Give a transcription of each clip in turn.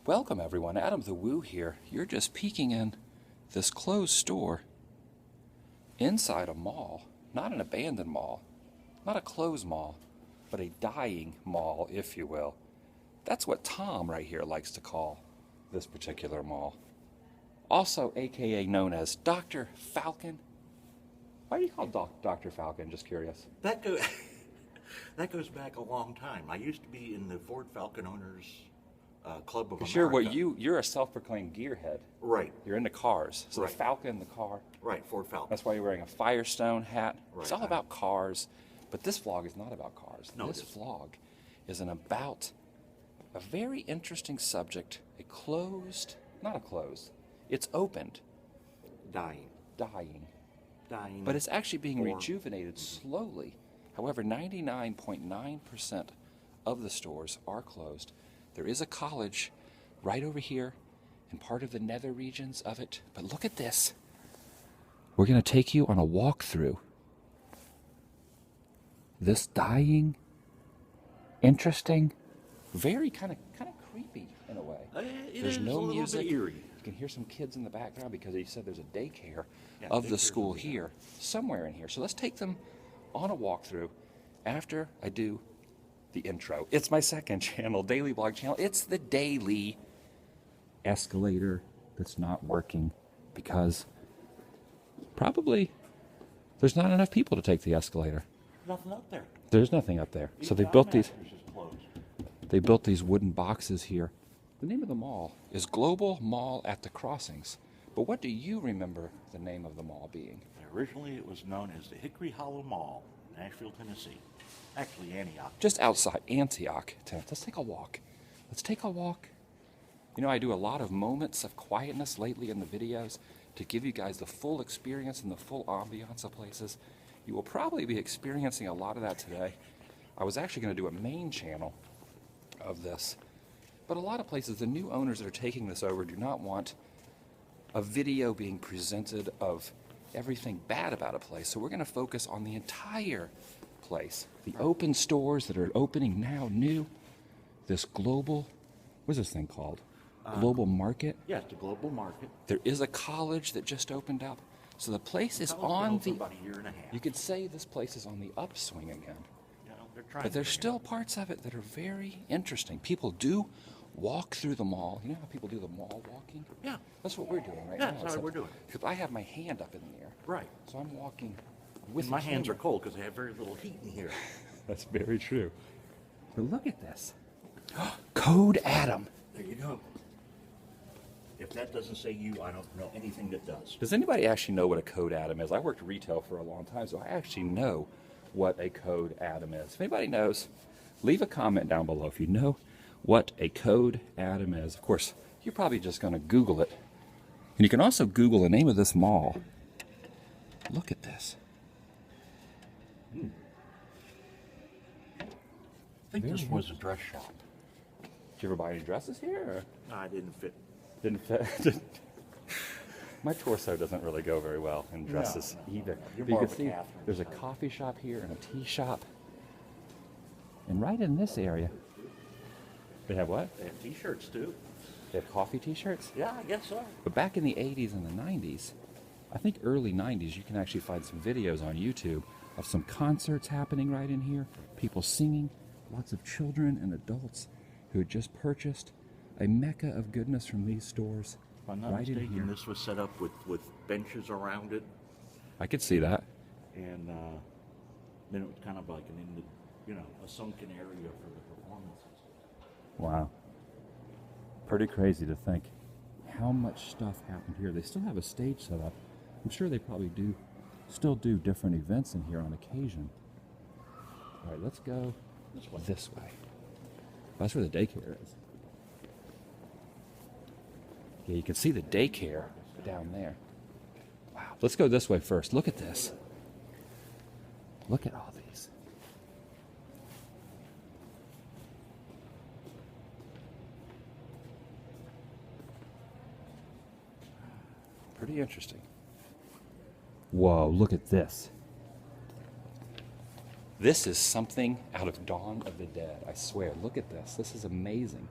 Welcome everyone, TheDailyWoo here. You're just peeking in this closed store inside a mall, not an abandoned mall, not a closed mall, but a dying mall, if you will. That's what Tom right here likes to call this particular mall. Also AKA known as Dr. Falcon. Why do you call Dr. Falcon? Just curious. That goes back a long time. I used to be in the Ford Falcon Owners Club of America. You're a self-proclaimed gearhead. Right. You're into cars. So right. The Falcon, the car. Right, Ford Falcon. That's why you're wearing a Firestone hat. Right. It's all about cars. But this vlog is not about cars. No, this vlog is about a very interesting subject. It's opened. Dying. But it's actually being rejuvenated slowly. However, 99.9% of the stores are closed. There is a college right over here in part of the nether regions of it. But look at this. We're going to take you on a walkthrough. This dying, interesting, very kind of creepy in a way. There's no music. Eerie. You can hear some kids in the background because he said there's a daycare of the school here, somewhere in here. So let's take them on a walkthrough after I do the intro. It's my second channel, daily blog channel. It's the daily escalator that's not working because probably there's not enough people to take the escalator. Nothing up there. There's nothing up there. So they built these wooden boxes here. The name of the mall is Global Mall at the Crossings. But what do you remember the name of the mall being? Originally it was known as the Hickory Hollow Mall, Nashville, Tennessee. Actually, Antioch. Just outside Antioch, Tennessee. Let's take a walk. You know, I do a lot of moments of quietness lately in the videos to give you guys the full experience and the full ambiance of places. You will probably be experiencing a lot of that today. I was actually going to do a main channel of this. But a lot of places, the new owners that are taking this over do not want a video being presented of everything bad about a place. So we're going to focus on the entire place. The open stores that are opening now, new. This global, what's this thing called? Global market? Yeah, it's a global market. There is a college that just opened up. So the place is on the, about a year and a half. You could say this place is on the upswing again. But there's still parts of it that are very interesting. People do walk through the mall. You know how people do the mall walking? Yeah. That's what we're doing right now. That's what we're doing. Because I have my hand up in the air. Right. So I'm walking with my hands are cold because I have very little heat in here. That's very true. But look at this. Code Adam. There you go. If that doesn't say you, I don't know anything that does. Does anybody actually know what a Code Adam is? I worked retail for a long time, so I actually know what a Code Adam is. If anybody knows, leave a comment down below if you know what a Code Adam is. Of course, you're probably just going to Google it. And you can also Google the name of this mall. Look at this. I think this was a dress shop. Did you ever buy any dresses here? Or? No, I didn't fit. Didn't fit? My torso doesn't really go very well in dresses either. You're you more can of a see Catherine. there's a coffee shop here and a tea shop. And right in this area, they have what? They have t-shirts too. They have coffee t-shirts? Yeah, I guess so. But back in the 80s and the 90s, I think early 90s, you can actually find some videos on YouTube of some concerts happening right in here. People singing, lots of children and adults who had just purchased a mecca of goodness from these stores. If I'm not mistaken, this was set up with benches around it. I could see that. And then it was kind of like a sunken area for the performances. Wow. Pretty crazy to think how much stuff happened here. They still have a stage set up. I'm sure they probably still do different events in here on occasion. All right, let's go this way. That's where the daycare is. Yeah, you can see the daycare down there. Wow. Let's go this way first. Look at this. Look at all these. Pretty interesting. Whoa, look at this. This is something out of Dawn of the Dead, I swear. Look at this. This is amazing.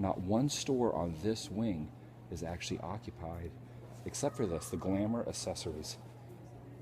Not one store on this wing is actually occupied, except for this, the Glamour Accessories,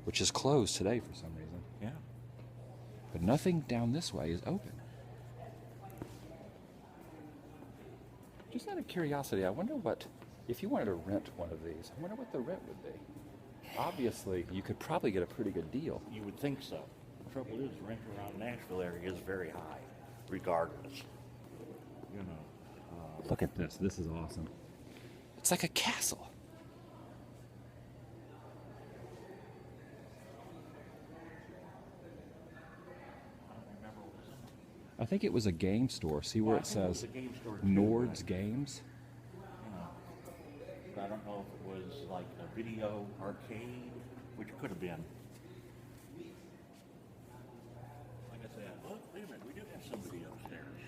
which is closed today for some reason. Yeah. But nothing down this way is open. Just out of curiosity, I wonder what, if you wanted to rent one of these, I wonder what the rent would be. Obviously, you could probably get a pretty good deal. You would think so. The trouble is, rent around Nashville area is very high, regardless. You know. Look at this. This is awesome. It's like a castle. I don't remember what was in it. I think it was a game store. See where I it think was says a game store too, Nord's but, Games? you know, but I don't know if it was like a video arcade, which it could have been. Like I said, look, wait a minute, we do have somebody upstairs.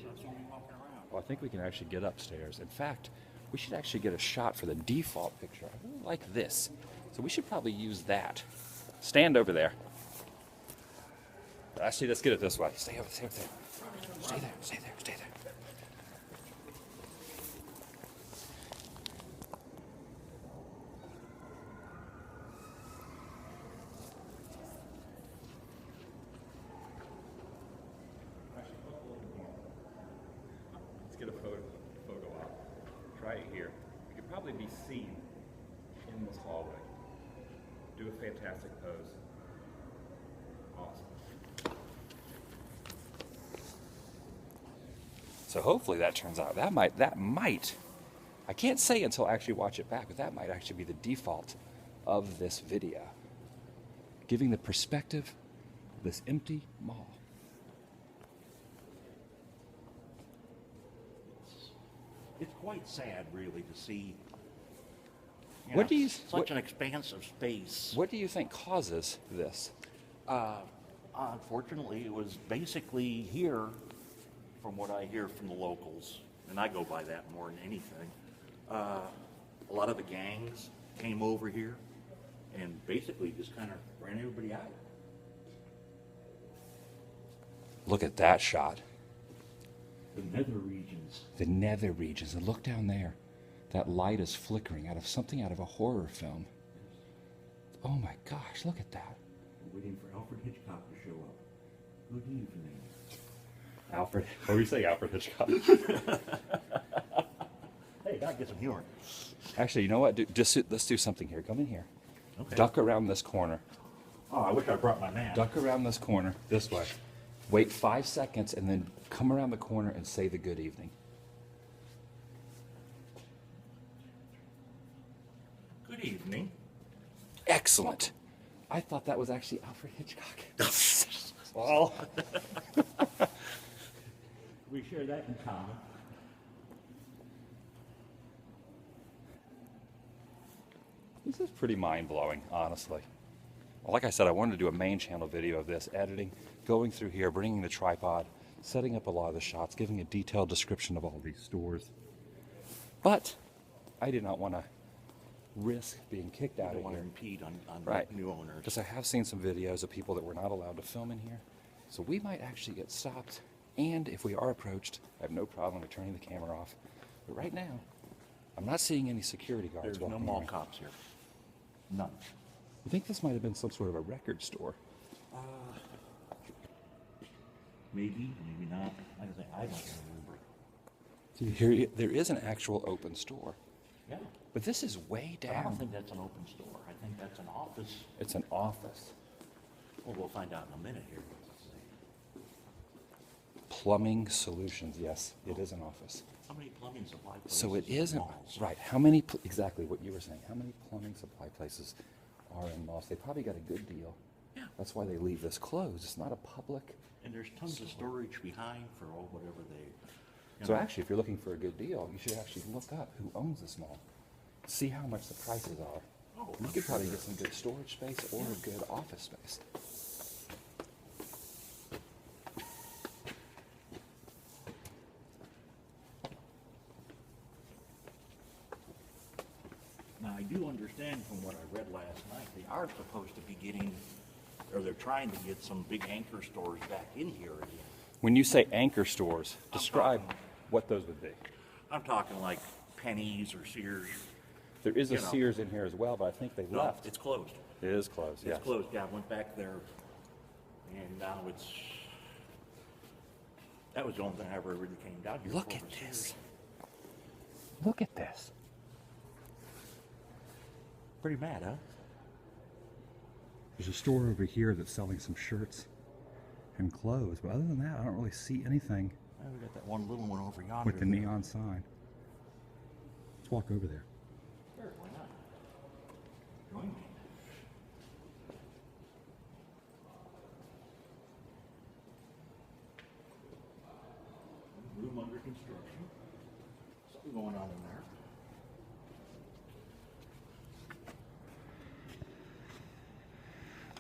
So I saw me walking around. Well, I think we can actually get upstairs. In fact, we should actually get a shot for the default picture. I really like this. So we should probably use that. Stand over there. Actually, let's get it this way. Stay over there. Stay there. Let's get a photo op. Try it here. You could probably be seen in this hallway. Do a fantastic pose. Awesome. So hopefully that turns out. That might. I can't say until I actually watch it back, but that might actually be the default of this video. Giving the perspective of this empty mall. It's quite sad, really, to see What do you- such what- an expansive space. What do you think causes this? Unfortunately, it was basically here, from what I hear from the locals, and I go by that more than anything. A lot of the gangs came over here and basically just kind of ran everybody out. Look at that shot. The nether regions. The nether regions. And look down there. That light is flickering out of something out of a horror film. Oh my gosh, look at that. We're waiting for Alfred Hitchcock to show up. Good evening. Alfred. What were you saying, Alfred Hitchcock? Hey, gotta get some humor. Actually, you know what? Let's do something here. Come in here. Okay. Duck around this corner. Oh, I wish I brought my man. Duck around this corner. This way. Wait 5 seconds and then come around the corner and say the good evening. Good evening. Excellent. I thought that was actually Alfred Hitchcock. Well, We share that in common. this is pretty mind-blowing, honestly. Well, like I said, I wanted to do a main channel video of this, editing, going through here, bringing the tripod, setting up a lot of the shots, giving a detailed description of all these stores. But I did not want to risk being kicked I out don't of want to here. impede on Right. new owners. Because I have seen some videos of people that were not allowed to film in here. So we might actually get stopped. And if we are approached, I have no problem with turning the camera off. But right now, I'm not seeing any security guards There's no walking mall around. cops here. None. You think this might have been some sort of a record store? Maybe, maybe not. Like I say, I don't remember. See, here, there is an actual open store. Yeah. But this is way But I don't down. think that's an open store. I think that's an office. It's an office. Well, we'll find out in a minute here. Plumbing Solutions. Yes, it is an office. How many plumbing supply places? So it in isn't, malls? right, how many, exactly what you were saying, how many plumbing supply places are in malls? They probably got a good deal. Yeah. That's why they leave this closed. It's not a public. And there's tons of storage behind for all whatever they. you So know. actually, if you're looking for a good deal, you should actually look up who owns this mall. See how much the prices are. Oh, You I'm could probably sure. get some good storage space or a good office space. Now, I do understand from what I read last night, they are supposed to be getting, or they're trying to get some big anchor stores back in here again. When you say anchor stores, describe what those would be. I'm talking like Penny's or Sears. There is a You know. Sears in here as well, but I think they No, left. it's closed. It is closed, yes. It's closed. Yeah, I went back there, and now it's. That was the only thing I ever really came down here. Look for at was this. Sears. Look at this. Pretty mad, huh? There's a store over here that's selling some shirts and clothes, but other than that, I don't really see anything Oh, we got that one little one over yonder. with the neon sign. Let's walk over there. Sure, why not? Join me. Room under construction. Something going on in there.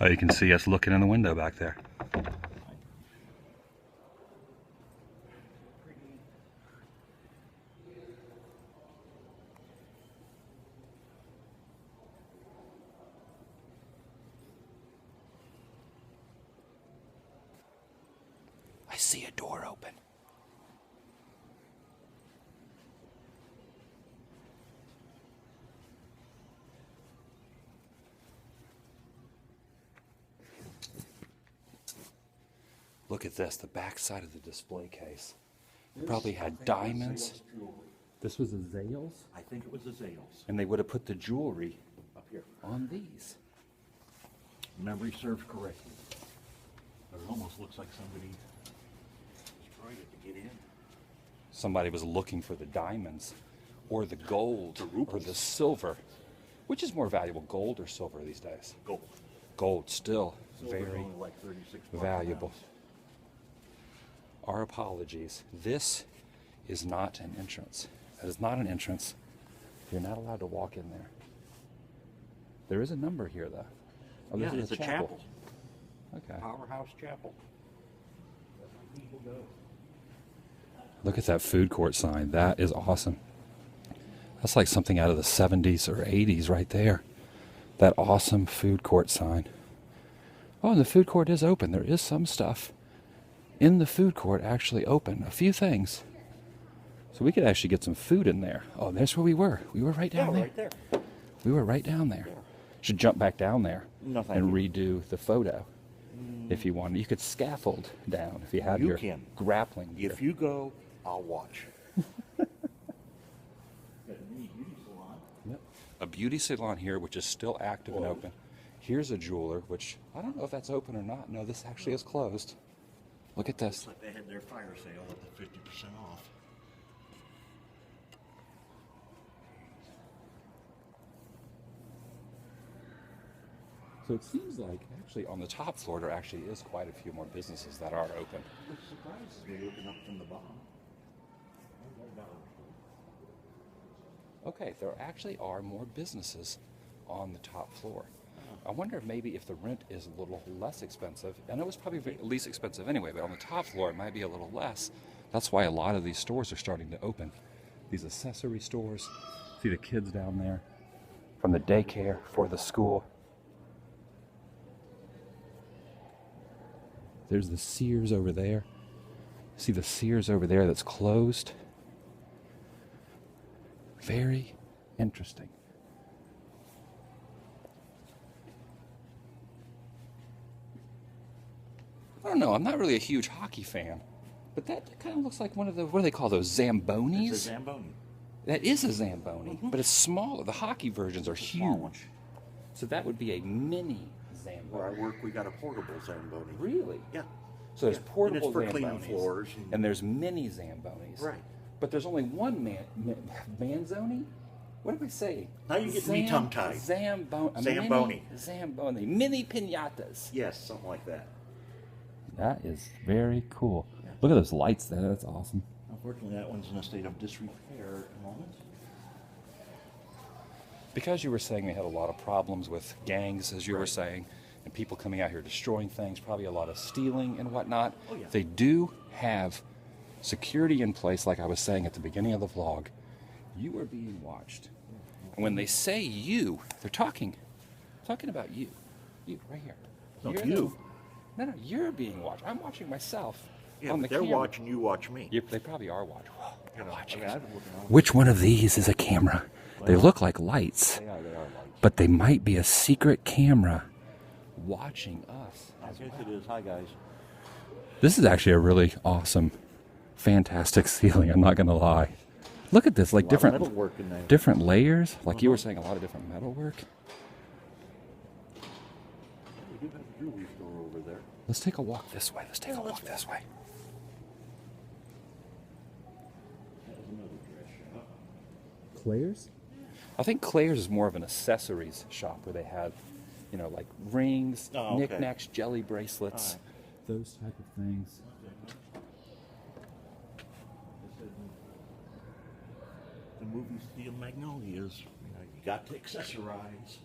Oh, you can see us looking in the window back there. I see a door open. Look at this, the back side of the display case. It probably had diamonds. This was a Zales, I think it was the Zales and they would have put the jewelry up here. on these. Memory serves correctly. But it almost looks like somebody destroyed it to get in. Somebody was looking for the diamonds or the gold The or rubles. the silver. Which is more valuable, gold or silver these days? Gold. Gold, still Silver's very only like 36 bucks valuable. an ounce. Our apologies. This is not an entrance. That is not an entrance. You're not allowed to walk in there. There is a number here, though. Oh, this Yeah, is it's a chapel. Okay. Powerhouse Chapel. That's where people go. Look at that food court sign. That is awesome. That's like something out of the 70s or 80s right there. That awesome food court sign. Oh, and the food court is open. There is some stuff in the food court actually open. A few things. So we could actually get some food in there. Oh, there's where we were. We were right down there. right there. We were right down there. Should jump back down there No, thank and you. redo the photo if you wanted. You could scaffold down if you had You your can. grappling gear. If you go, I'll watch. Got a mini beauty salon. Yep. A beauty salon here, which is still active and Closed. open. Here's a jeweler, which I don't know if that's open or not. No, this actually is closed. Look at this. Looks like they had their fire sale at the 50% off. So it seems like actually on the top floor there actually is quite a few more businesses that are open. I'm surprised they're looking up from the bottom. Okay, there actually are more businesses on the top floor. I wonder if maybe if the rent is a little less expensive. I know it's probably least expensive anyway, but on the top floor it might be a little less. That's why a lot of these stores are starting to open. These accessory stores. See the kids down there from the daycare for the school. There's the Sears over there. See the Sears over there that's closed. Very interesting. I don't know. I'm not really a huge hockey fan, but that kind of looks like one of the, what do they call those, Zambonis? It's a Zamboni. That is a Zamboni, but it's smaller. The hockey versions are small one. huge. So that would be a mini Zamboni. Where I work, we got a portable Zamboni. Really? Yeah. So there's Yeah, portable and it's for cleaning Zambonis, floors and there's mini Zambonis. Right. But there's only one Manzoni? What am I saying? Now you get me tongue-tied. Zamboni. Zamboni. Mini pinatas. Yes, something like that. That is very cool. Look at those lights there. That's awesome. Unfortunately, that one's in a state of disrepair at the moment. Because you were saying they had a lot of problems with gangs, as you were Right. saying, and people coming out here destroying things, probably a lot of stealing and whatnot. Oh, yeah. They do have security in place, like I was saying at the beginning of the vlog. You are being watched. And when they say you, they're talking about you. You, right here. No, You're you. No, you're being watched. I'm watching myself. Yeah, on but the they're camera. watching you watch me. They probably are watching. They're watching. I mean, I've been looking on. Which one of these is a camera? They look like lights, They are lights. but they might be a secret camera watching us. I guess it is. Hi, guys. This is actually a really awesome, fantastic ceiling. I'm not gonna lie. Look at this, like different metalwork in there. different layers. Like you were saying, a lot of different metalwork. We do have a jewelry store over there. Let's take a walk this way. Let's take a walk this way. That is another dress shop. Claire's? I think Claire's is more of an accessories shop where they have, you know, like rings, Oh, okay. knickknacks, jelly bracelets, those type of things. The movie Steel Magnolias. You know, you got to accessorize.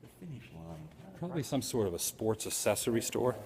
The finish line. Probably some sort of a sports accessory store.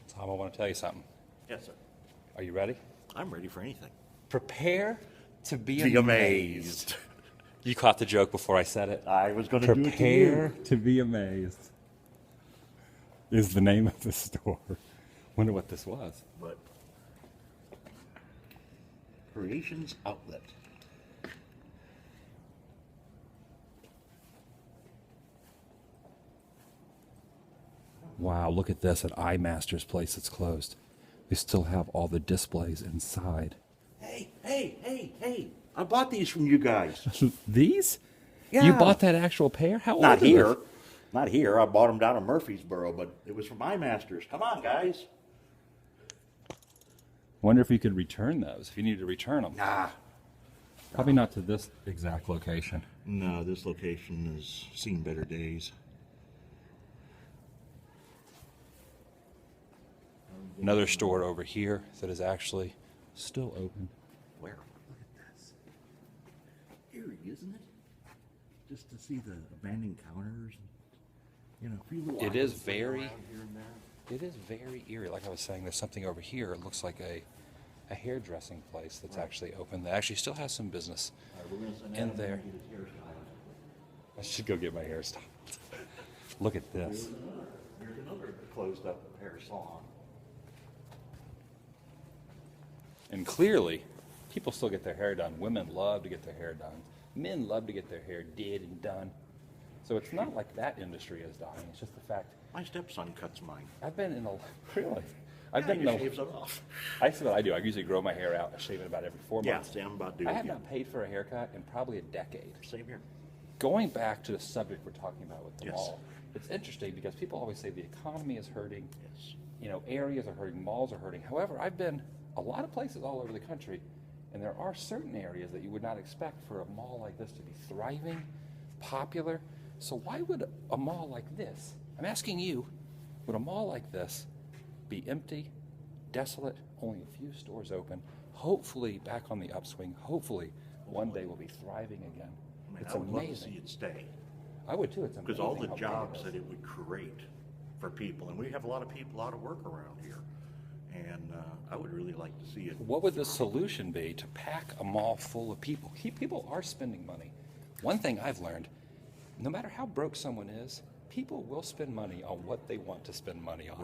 Tom, I want to tell you something. Yes, sir. Are you ready? I'm ready for anything. Prepare to be Be amazed. amazed. You caught the joke before I said it. I was going to do it to Prepare you. to be amazed is the name of the store. Wonder what this was. But Creations Outlet. Wow, look at this at iMaster's place that's closed. They still have all the displays inside. Hey! I bought these from you guys. These? Yeah. You bought that actual pair? How old Not are here. those? Not here. I bought them down in Murfreesboro, but it was from iMasters. Come on, guys. Wonder if you could return those, if you needed to return them. Nah. Probably not to this exact location. No, this location has seen better days. Another store over here that is actually still open. Where? Look at this. Eerie, isn't it? Just to see the abandoned counters. You know, a few little It is items laying very- around here and there. It is very eerie. Like I was saying, there's something over here. It looks like a hairdressing place that's actually open. That actually still has some business All right, we're gonna send in Adam there. to get his hairstyle. I should go get my hair styled. Look at this. Here's another closed up hair salon. And clearly, people still get their hair done. Women love to get their hair done. Men love to get their hair did and done. So it's not like that industry is dying. It's just the fact My stepson cuts mine. I've been in a really. I've Yeah, been he in a, shaves it off. That's what I do. I usually grow my hair out. I shave it about every 4 Yeah, months. see, I'm about to do I it have again. not paid for a haircut in probably a decade. Same here. Going back to the subject we're talking about with the Yes. mall, it's interesting because people always say the economy is hurting. Yes. You know, areas are hurting, malls are hurting. However, I've been a lot of places all over the country, and there are certain areas that you would not expect for a mall like this to be thriving, popular. So why would a mall like this, I'm asking you, would a mall like this be empty, desolate, only a few stores open, hopefully back on the upswing, hopefully one day we'll be thriving again? I mean, It's I would love to amazing. see it stay. I would too. It's amazing. Because all the how big jobs it that is. it would create for people, and we have a lot of people out of work around here, and I would really like to see it. What would the solution be to pack a mall full of people? People are spending money. One thing I've learned, no matter how broke someone is, people will spend money on what they want to spend money on.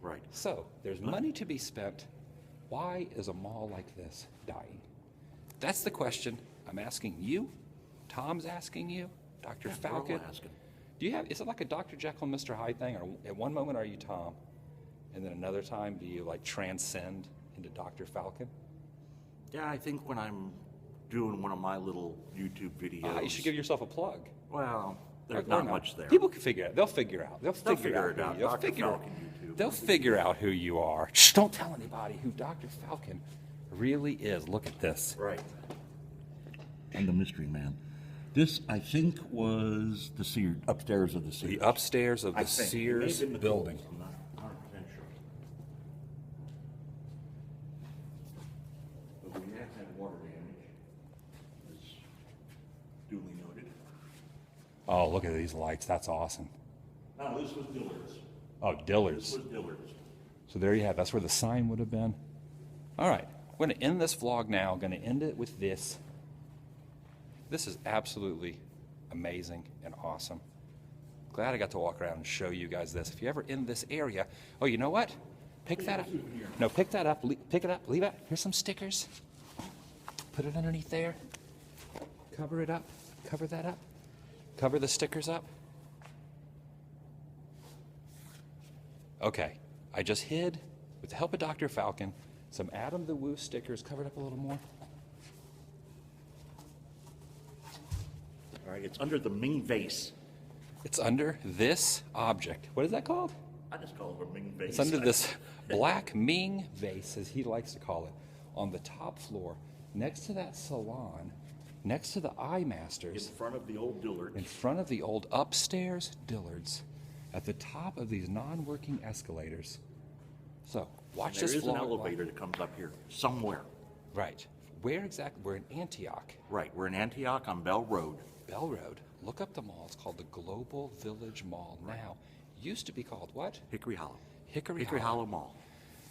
Right. So there's money to be spent. Why is a mall like this dying? That's the question I'm asking you. Tom's asking you. Dr. Yeah, we're all Falcon. asking. Do you have? Is it like a Dr. Jekyll and Mr. Hyde thing, or at one moment are you Tom, and then another time do you like transcend into Dr. Falcon? Yeah, I think when I'm doing one of my little YouTube videos, You should give yourself a plug. well, there's Or not much there. People can figure it out. They'll figure out. They'll They'll figure figure out. it out. Who you, they'll Dr. figure. Falcon YouTube. They'll figure out who you are. Shh! Don't tell anybody who Dr. Falcon really is. Look at this. Right. I'm the mystery man. This, I think, was the Sears, upstairs of the Sears. The upstairs of I the think. It may Sears have been the building. Kohl's. I'm not 100% sure. But we have had water damage, as duly noted. Oh, look at these lights. That's awesome. No, this was Dillard's. Oh, This Dillard's. was Dillard's. So there you have. That's where the sign would have been. All right. We're going to end this vlog now. I'm going to end it with this. This is absolutely amazing and awesome. Glad I got to walk around and show you guys this. If you're ever in this area, oh, you know what? Pick that up. No, pick that up. Pick it up. Leave it. Here's some stickers. Put it underneath there. Cover it up. Cover that up. Cover the stickers up. Okay. I just hid, with the help of Dr. Falcon, some Adam the Woo stickers. Covered up a little more. All right, it's under the Ming vase. It's under this object. What is that called? I just call it a Ming vase. It's under this black Ming vase, as he likes to call it, on the top floor, next to that salon, next to the Eye In Masters, front of the old Dillard's. in front of the old upstairs Dillard's, at the top of these non-working escalators. So, watch There this is an vlog. elevator that comes up here somewhere. Right. Where exactly? We're in Antioch. Right, we're in Antioch on Bell Road. Bell Road. Look up the mall. It's called the Global Village Mall now. Used to be called what? Hickory Hollow. Hickory Hollow Mall.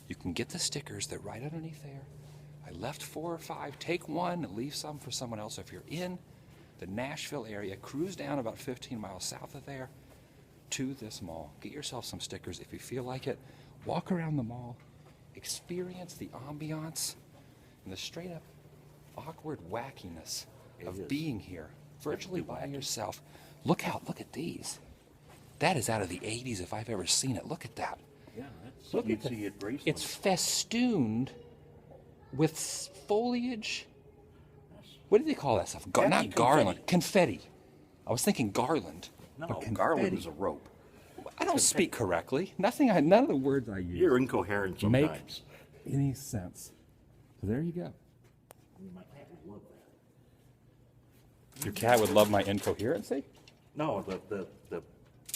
You can get the stickers. They're right underneath there. I left 4 or 5. Take one, leave some for someone else. If you're in the Nashville area, cruise down about 15 miles south of there to this mall. Get yourself some stickers if you feel like it. Walk around the mall. Experience the ambiance and the straight up awkward wackiness of is. being here, virtually by wacky. yourself. Look out. Look at these. That is out of the 80s if I've ever seen it. Look at that. Yeah, that's Look something at you see at Graceland. It's festooned with foliage. What do they call that stuff? Happy Not garland. Confetti. I was thinking garland. No, but garland confetti. is a rope. I don't speak correctly. None of the words I use You're incoherent make sometimes. any sense. So there you go. My cat would love that. Your cat would love my incoherency? No, the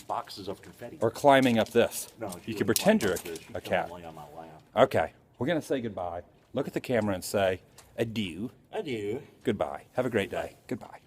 boxes of confetti. Or climbing up this. No, You can pretend you're a cat. Lay on my lap. Okay. We're going to say goodbye. Look at the camera and say adieu. Adieu. Goodbye. Have a great day. Goodbye.